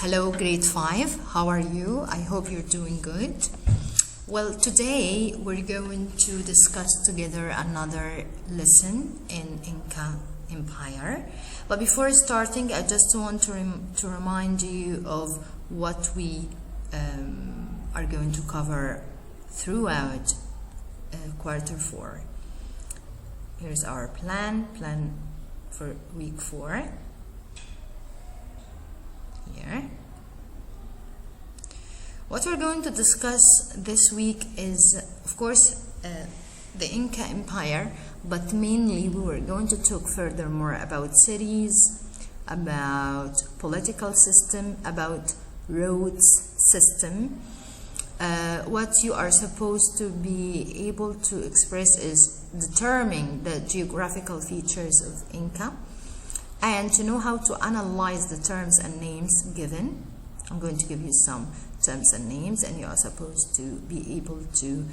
Hello, grade 5. How are you? I hope you're doing good. Well, today we're going to discuss together another lesson in Inca Empire. But before starting, I just want to remind you of what we are going to cover throughout quarter 4. Here's our plan for week 4. Here. What we're going to discuss this week is, of course, the Inca Empire, but mainly we were going to talk furthermore about cities, about political system, about roads system. What you are supposed to be able to express is determining the geographical features of Inca and to know how to analyze the terms and names given. I'm going to give you some terms and names, and you are supposed to be able to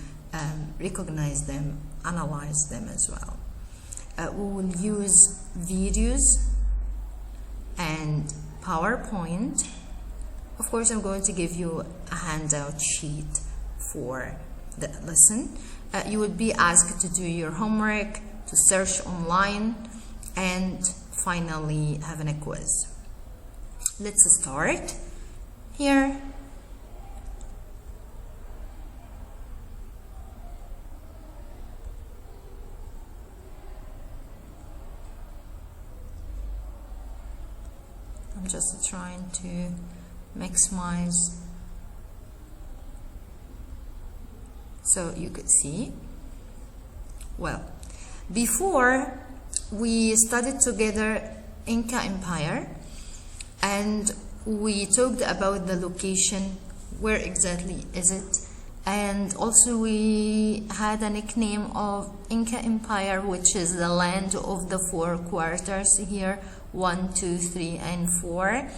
recognize them, analyze them as well. We will use videos and PowerPoint. Of course, I'm going to give you a handout sheet for the lesson. You would be asked to do your homework, to search online, and finally have a quiz. Let's start. Here, I'm just trying to maximize so you could see. Well, before we studied together Inca Empire, and we talked about the location, where exactly is it, and also we had a nickname of Inca Empire, which is the land of the 4 quarters here, 1, 2, 3, and 4.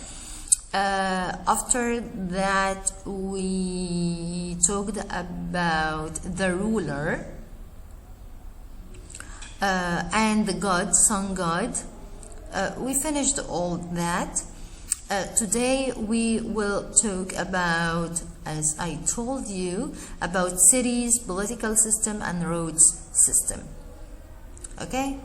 After that, we talked about the ruler and the god, sun god. We finished all that. Today we will talk about, as I told you, about cities, political system, and roads system. Okay?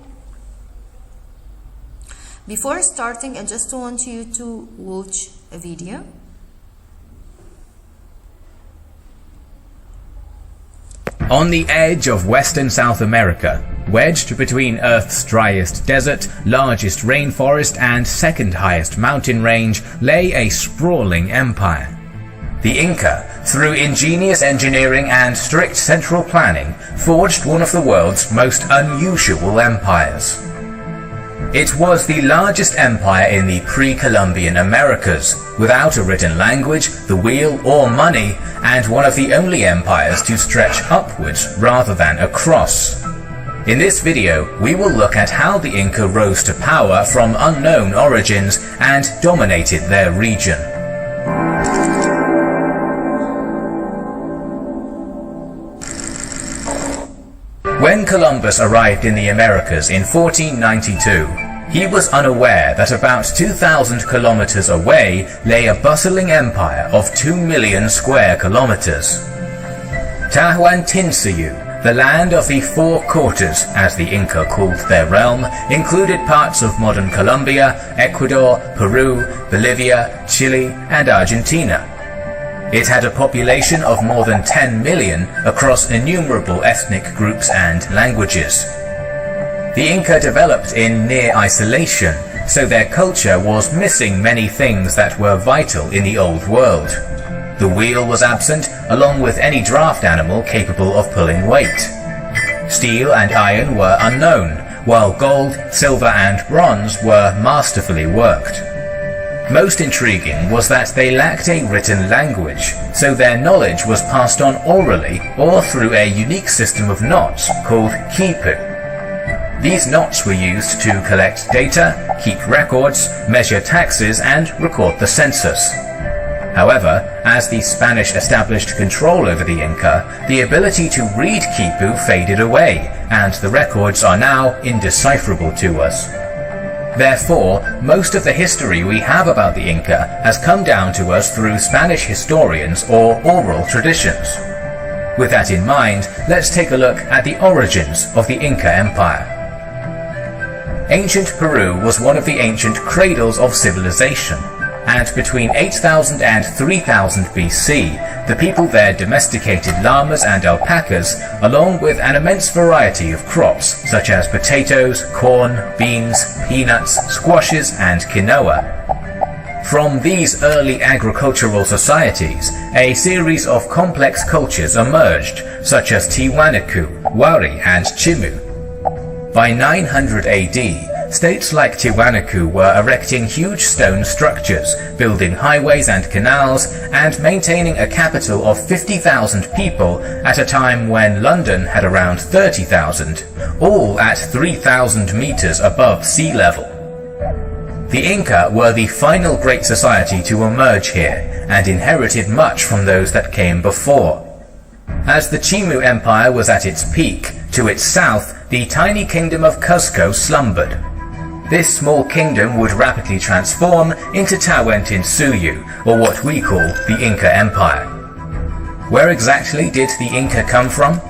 Before starting, I just want you to watch a video. On the edge of western South America, wedged between Earth's driest desert, largest rainforest, and second highest mountain range, lay a sprawling empire. The Inca, through ingenious engineering and strict central planning, forged one of the world's most unusual empires. It was the largest empire in the pre-Columbian Americas, without a written language, the wheel, or money, and one of the only empires to stretch upwards rather than across. In this video, we will look at how the Inca rose to power from unknown origins and dominated their region. When Columbus arrived in the Americas in 1492, he was unaware that about 2,000 kilometers away lay a bustling empire of 2 million square kilometers. Tahuantinsuyu, the land of the 4 quarters, as the Inca called their realm, included parts of modern Colombia, Ecuador, Peru, Bolivia, Chile, and Argentina. It had a population of more than 10 million across innumerable ethnic groups and languages. The Inca developed in near isolation, so their culture was missing many things that were vital in the old world. The wheel was absent, along with any draft animal capable of pulling weight. Steel and iron were unknown, while gold, silver, and bronze were masterfully worked. Most intriguing was that they lacked a written language, so their knowledge was passed on orally or through a unique system of knots called quipu. These knots were used to collect data, keep records, measure taxes, and record the census. However, as the Spanish established control over the Inca, the ability to read quipu faded away, and the records are now indecipherable to us. Therefore, most of the history we have about the Inca has come down to us through Spanish historians or oral traditions. With that in mind, let's take a look at the origins of the Inca Empire. Ancient Peru was one of the ancient cradles of civilization, and between 8000 and 3000 BC, the people there domesticated llamas and alpacas, along with an immense variety of crops such as potatoes, corn, beans, peanuts, squashes, and quinoa. From these early agricultural societies, a series of complex cultures emerged, such as Tiwanaku, Wari, and Chimu. By 900 AD, states like Tiwanaku were erecting huge stone structures, building highways and canals, and maintaining a capital of 50,000 people at a time when London had around 30,000, all at 3,000 meters above sea level. The Inca were the final great society to emerge here, and inherited much from those that came before. As the Chimu Empire was at its peak, to its south, the tiny kingdom of Cuzco slumbered. This small kingdom would rapidly transform into Tawantinsuyu, or what we call the Inca Empire. Where exactly did the Inca come from?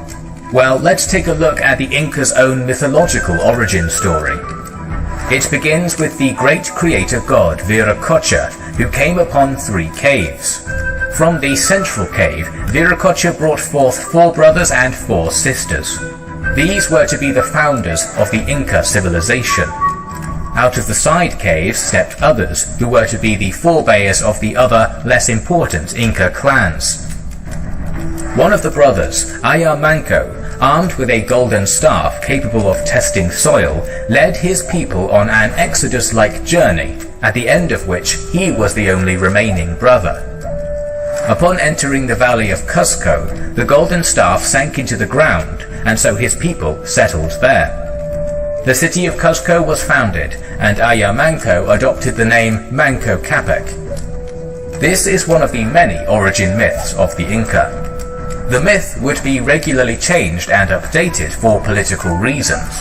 Well, let's take a look at the Inca's own mythological origin story. It begins with the great creator god Viracocha, who came upon 3 caves. From the central cave, Viracocha brought forth 4 brothers and 4 sisters. These were to be the founders of the Inca civilization. Out of the side caves stepped others, who were to be the forebears of the other, less important Inca clans. One of the brothers, Aya Manco, armed with a golden staff capable of testing soil, led his people on an exodus-like journey, at the end of which he was the only remaining brother. Upon entering the valley of Cuzco, the golden staff sank into the ground, and so his people settled there. The city of Cuzco was founded, and Aya Manco adopted the name Manco Capac. This is one of the many origin myths of the Inca. The myth would be regularly changed and updated for political reasons.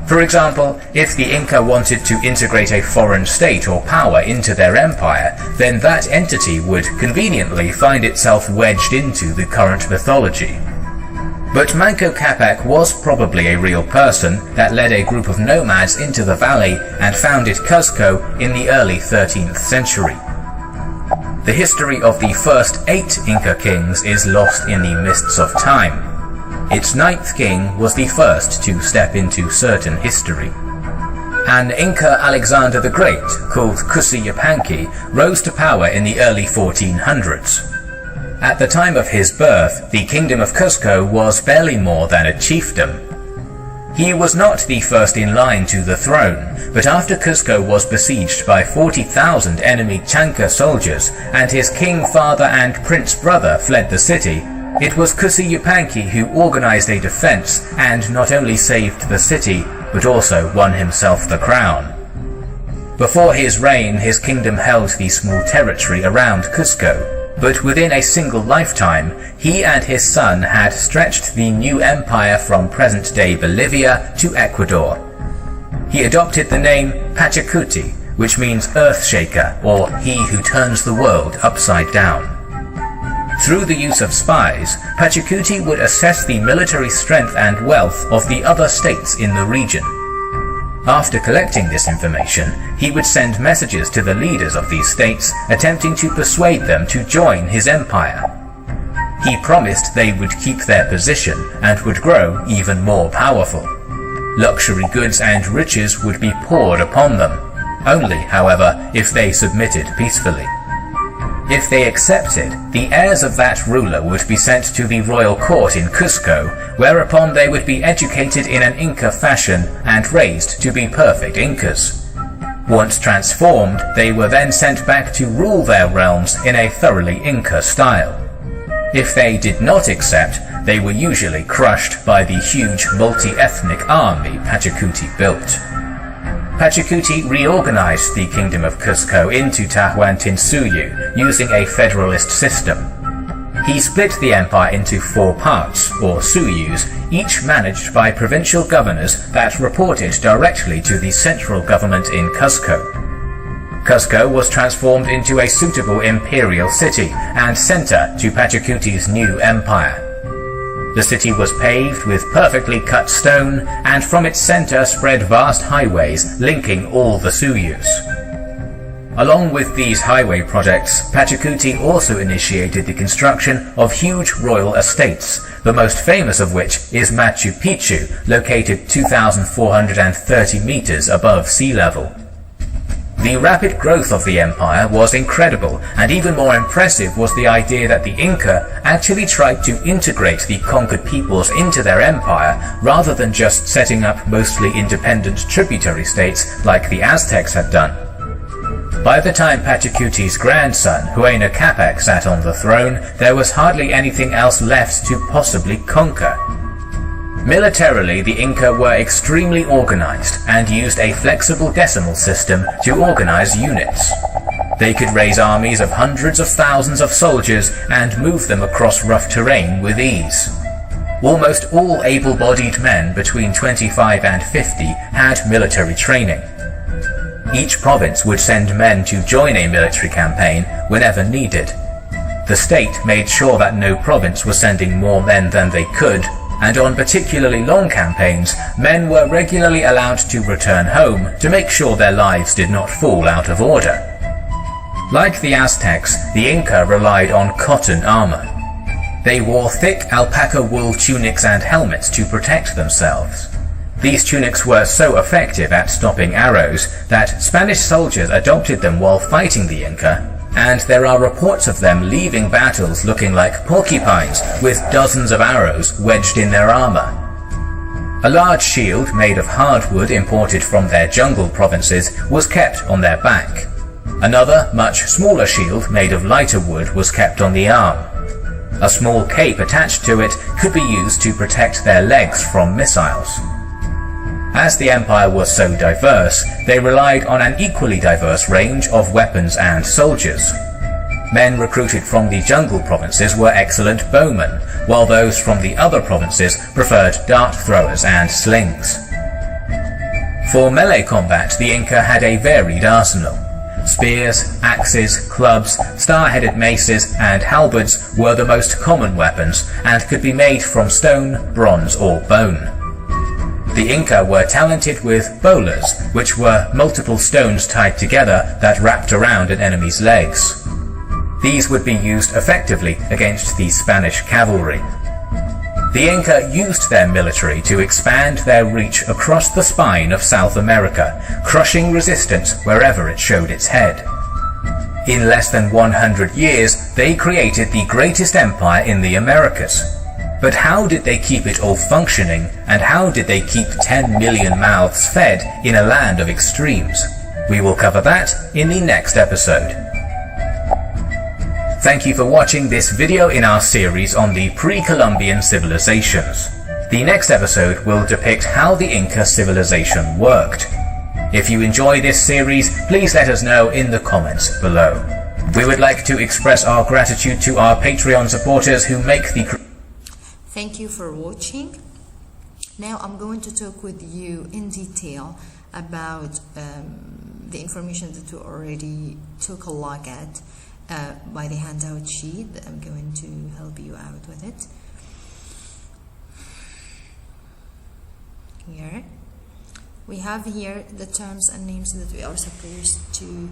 For example, if the Inca wanted to integrate a foreign state or power into their empire, then that entity would conveniently find itself wedged into the current mythology. But Manco Capac was probably a real person that led a group of nomads into the valley and founded Cuzco in the early 13th century. The history of the first 8 Inca kings is lost in the mists of time. Its 9th king was the first to step into certain history. An Inca Alexander the Great, called Kusi Yupanqui, rose to power in the early 1400s. At the time of his birth, the kingdom of Cuzco was barely more than a chiefdom. He was not the first in line to the throne, but after Cuzco was besieged by 40,000 enemy Chanca soldiers, and his king father and prince brother fled the city, it was Kusi Yupanqui who organized a defense and not only saved the city, but also won himself the crown. Before his reign, his kingdom held the small territory around Cuzco, but within a single lifetime, he and his son had stretched the new empire from present-day Bolivia to Ecuador. He adopted the name Pachacuti, which means Earthshaker, or he who turns the world upside down. Through the use of spies, Pachacuti would assess the military strength and wealth of the other states in the region. After collecting this information, he would send messages to the leaders of these states, attempting to persuade them to join his empire. He promised they would keep their position and would grow even more powerful. Luxury goods and riches would be poured upon them, only, however, if they submitted peacefully. If they accepted, the heirs of that ruler would be sent to the royal court in Cuzco, whereupon they would be educated in an Inca fashion and raised to be perfect Incas. Once transformed, they were then sent back to rule their realms in a thoroughly Inca style. If they did not accept, they were usually crushed by the huge multi-ethnic army Pachacuti built. Pachacuti reorganized the kingdom of Cuzco into Tawantinsuyu using a federalist system. He split the empire into 4 parts, or suyus, each managed by provincial governors that reported directly to the central government in Cusco. Cusco was transformed into a suitable imperial city and center to Pachacuti's new empire. The city was paved with perfectly cut stone, and from its center spread vast highways linking all the suyus. Along with these highway projects, Pachacuti also initiated the construction of huge royal estates, the most famous of which is Machu Picchu, located 2,430 meters above sea level. The rapid growth of the empire was incredible, and even more impressive was the idea that the Inca actually tried to integrate the conquered peoples into their empire rather than just setting up mostly independent tributary states like the Aztecs had done. By the time Pachacuti's grandson, Huayna Capac, sat on the throne, there was hardly anything else left to possibly conquer. Militarily, the Inca were extremely organized and used a flexible decimal system to organize units. They could raise armies of hundreds of thousands of soldiers and move them across rough terrain with ease. Almost all able-bodied men between 25 and 50 had military training. Each province would send men to join a military campaign whenever needed. The state made sure that no province was sending more men than they could, and on particularly long campaigns, men were regularly allowed to return home to make sure their lives did not fall out of order. Like the Aztecs, the Inca relied on cotton armor. They wore thick alpaca wool tunics and helmets to protect themselves. These tunics were so effective at stopping arrows that Spanish soldiers adopted them while fighting the Inca, and there are reports of them leaving battles looking like porcupines with dozens of arrows wedged in their armor. A large shield made of hardwood imported from their jungle provinces was kept on their back. Another, much smaller shield made of lighter wood was kept on the arm. A small cape attached to it could be used to protect their legs from missiles. As the empire was so diverse, they relied on an equally diverse range of weapons and soldiers. Men recruited from the jungle provinces were excellent bowmen, while those from the other provinces preferred dart throwers and slings. For melee combat, the Inca had a varied arsenal. Spears, axes, clubs, star-headed maces, and halberds were the most common weapons and could be made from stone, bronze, or bone. The Inca were talented with bolas, which were multiple stones tied together that wrapped around an enemy's legs. These would be used effectively against the Spanish cavalry. The Inca used their military to expand their reach across the spine of South America, crushing resistance wherever it showed its head. In less than 100 years, they created the greatest empire in the Americas. But how did they keep it all functioning, and how did they keep 10 million mouths fed in a land of extremes? We will cover that in the next episode. Thank you for watching this video in our series on the pre-Columbian civilizations. The next episode will depict how the Inca civilization worked. If you enjoy this series, please let us know in the comments below. We would like to express our gratitude to our Patreon supporters who make the Thank you for watching. Now I'm going to talk with you in detail about the information that we already took a look at by the handout sheet. I'm going to help you out with it. Here we have here the terms and names that we are supposed to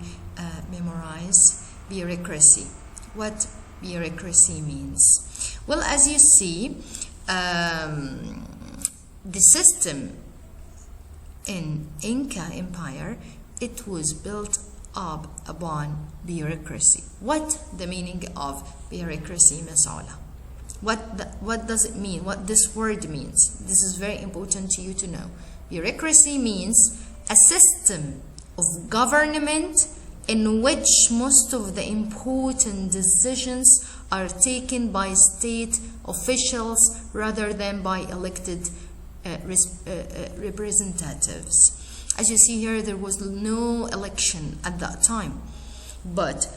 memorize. Bureaucracy. What bureaucracy means? Well, as you see, the system in Inca Empire, it was built up upon bureaucracy. What the meaning of bureaucracy, Miss Ola? What does it mean? What this word means? This is very important to you to know. Bureaucracy means a system of government in which most of the important decisions are taken by state officials rather than by elected representatives. As you see here, there was no election at that time, but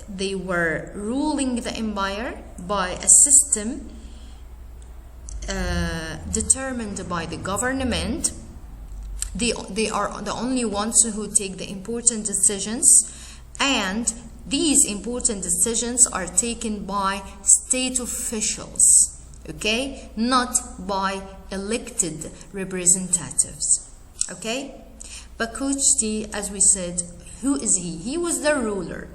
they were ruling the empire by a system determined by the government. They are the only ones who take the important decisions, and these important decisions are taken by state officials, okay, not by elected representatives, okay. Pakuchti, as we said, who is he? He was the ruler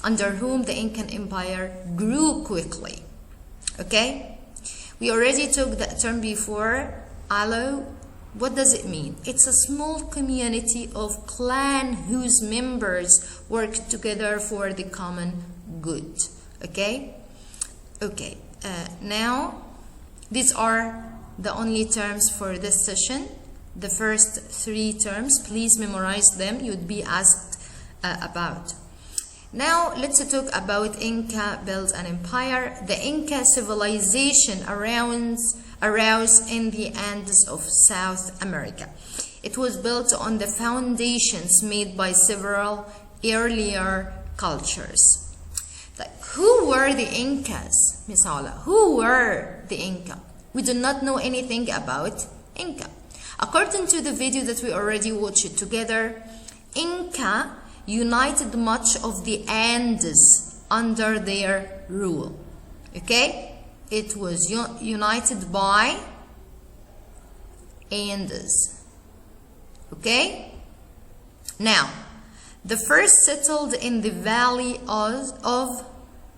under whom the Incan Empire grew quickly, okay. We already took that term before, alo. What does it mean? It's a small community of clan whose members work together for the common good, okay. Okay, now these are the only terms for this session. The first 3 terms, please memorize them, you'd be asked about. Now let's talk about Inca built an empire. The Inca civilization arose in the Andes of South America. It was built on the foundations made by several earlier cultures. Like, who were the Incas, Miss Ala? Who were the Inca? We do not know anything about Inca. According to the video that we already watched together, Inca united much of the Andes under their rule, okay. It was united by Andes, okay. Now, the first settled in the valley of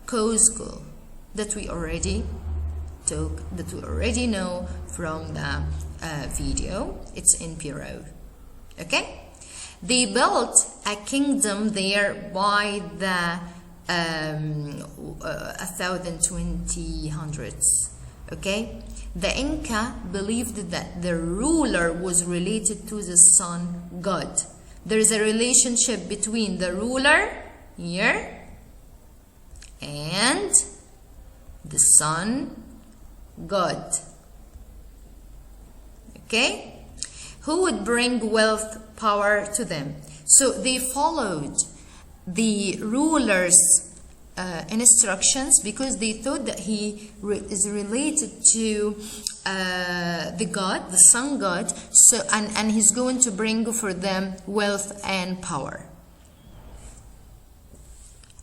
Cuzco that we already know from the video. It's in Peru, okay. They built a kingdom there by the 1200s, okay. The Inca believed that the ruler was related to the sun god. There is a relationship between the ruler here and the sun god, okay, who would bring wealth, power to them. So they followed the ruler's instructions because they thought that he is related to the god, the sun god, so and he's going to bring for them wealth and power.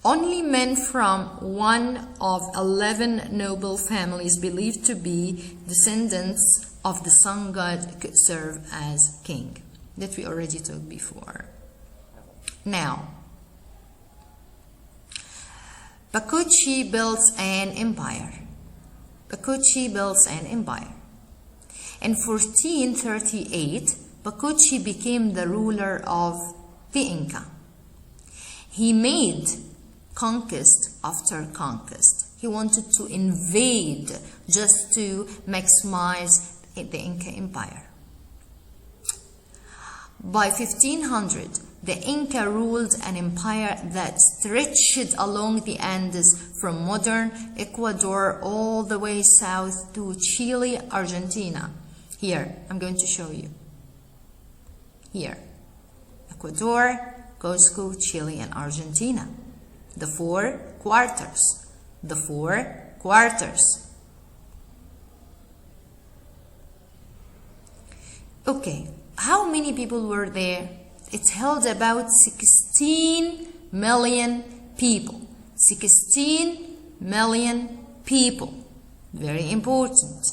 Only men from one of 11 noble families believed to be descendants of the sun god could serve as king, that we already talked before. Now, Pakuchi builds an empire. Pakuchi builds an empire. In 1438, Pakuchi became the ruler of the Inca. He made conquest after conquest. He wanted to invade just to maximize the Inca Empire. By 1500, the Inca ruled an empire that stretched along the Andes from modern Ecuador all the way south to Chile, Argentina. Here, I'm going to show you. Here, Ecuador, Cuzco, Chile, and Argentina. The 4 quarters. The 4 quarters. Okay, how many people were there? It held about 16 million people. 16 million people. Very important.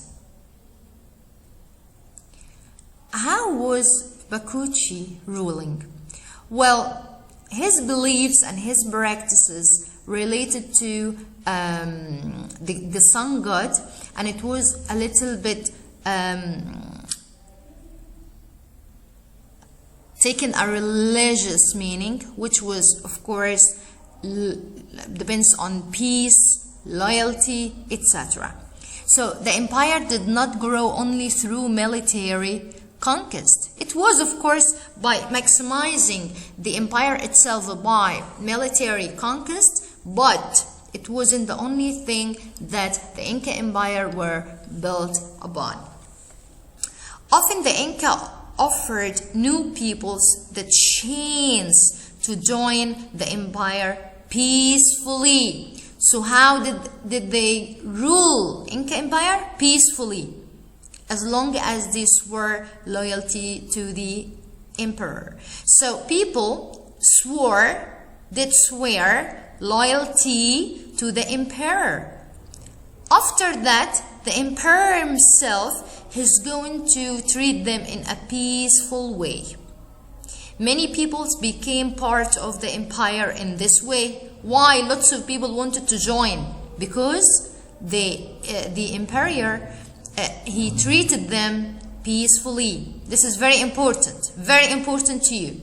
How was Pakuchi ruling? Well, his beliefs and his practices related to the sun god, and it was a little bit taken a religious meaning, which was, of course, depends on peace, loyalty, etc. So the empire did not grow only through military conquest. It was, of course, by maximizing the empire itself by military conquest, but it wasn't the only thing that the Inca Empire were built upon. Often the Inca offered new peoples the chance to join the empire peacefully. So how did they rule Inca Empire? Peacefully, as long as they swore loyalty to the emperor. So people did swear loyalty to the emperor. After that, the emperor himself is going to treat them in a peaceful way. Many peoples became part of the empire in this way. Why? Lots of people wanted to join because the emperor he treated them peacefully. This is very important to you.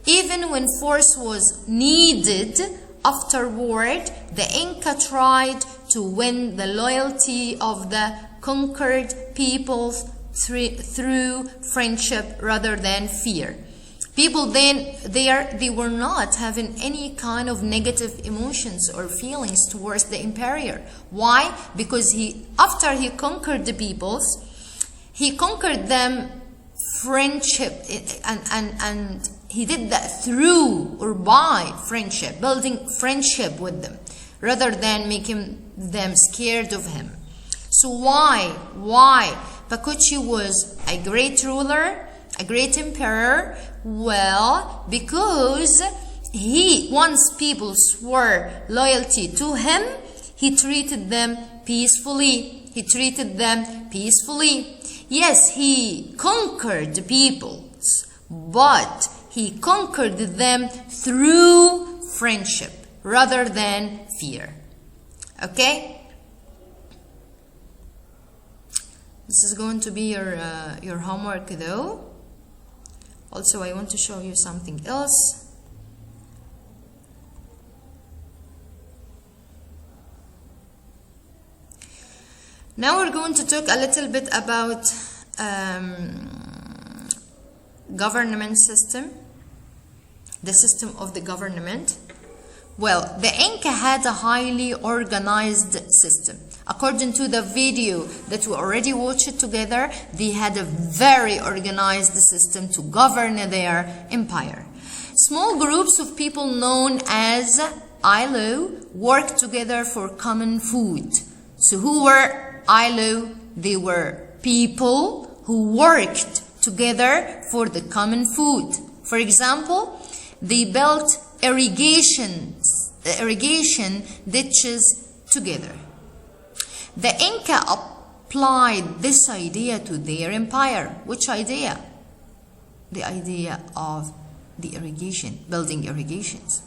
Even when force was needed afterward, the Inca tried to win the loyalty of the conquered peoples through friendship rather than fear. People then, they were not having any kind of negative emotions or feelings towards the emperor. Why? Because after he conquered the peoples, he conquered them friendship, and he did that through or by friendship, building friendship with them, rather than making them scared of him. So why? Pakuchi was a great ruler, a great emperor. Well, because once people swore loyalty to him, he treated them peacefully. Yes, he conquered the peoples, but he conquered them through friendship rather than fear. Okay? This is going to be your homework though. Also, I want to show you something else. Now we're going to talk a little bit about government system, the system of the government. Well, the Inca had a highly organized system. According to the video that we already watched together, they had a very organized system to govern their empire. Small groups of people known as Ilo worked together for common food. So who were Ilo? They were people who worked together for the common food. For example, they built irrigation ditches together. The Inca applied this idea to their empire. Which idea? The idea of the irrigation, building irrigations.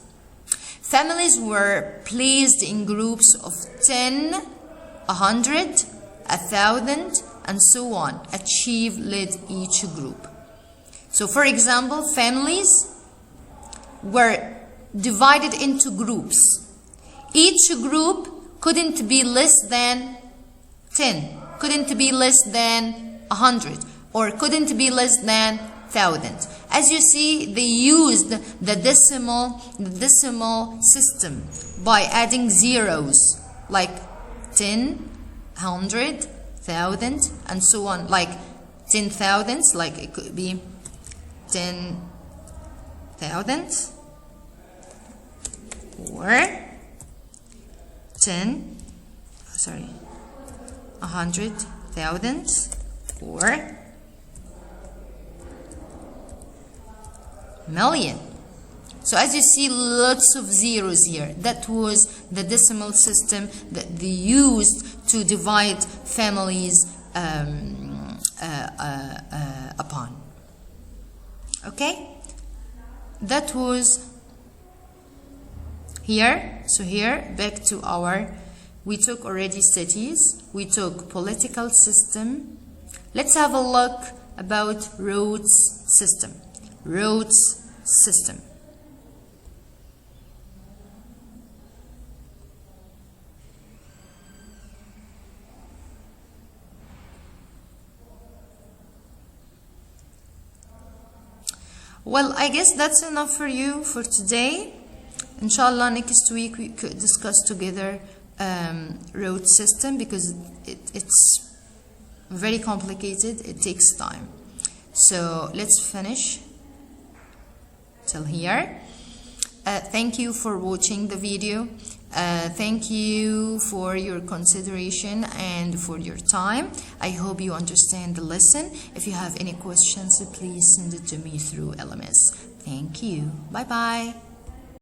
Families were placed in groups of 10, 100, 1,000, and so on. A chief led each group. So, for example, families were divided into groups. Each group couldn't be less than 10, couldn't be less than 100, or couldn't be less than 1,000. As you see, they used the decimal system by adding zeros, like 10, 100, 1,000, and so on. Like 10,000s, like it could be 10,000, or 100,000, or million. So as you see, lots of zeros here. That was the decimal system that they used to divide families upon. Okay? That was here. So here, back to we took already cities, we took political system. Let's have a look about roads system. Roads system. Well, I guess that's enough for you for today. Inshallah, next week we could discuss together road system, because it's very complicated. It takes time. So let's finish till here. Thank you for watching the video. Thank you for your consideration and for your time. I hope you understand the lesson. If you have any questions, please send it to me through LMS. Thank you. Bye bye.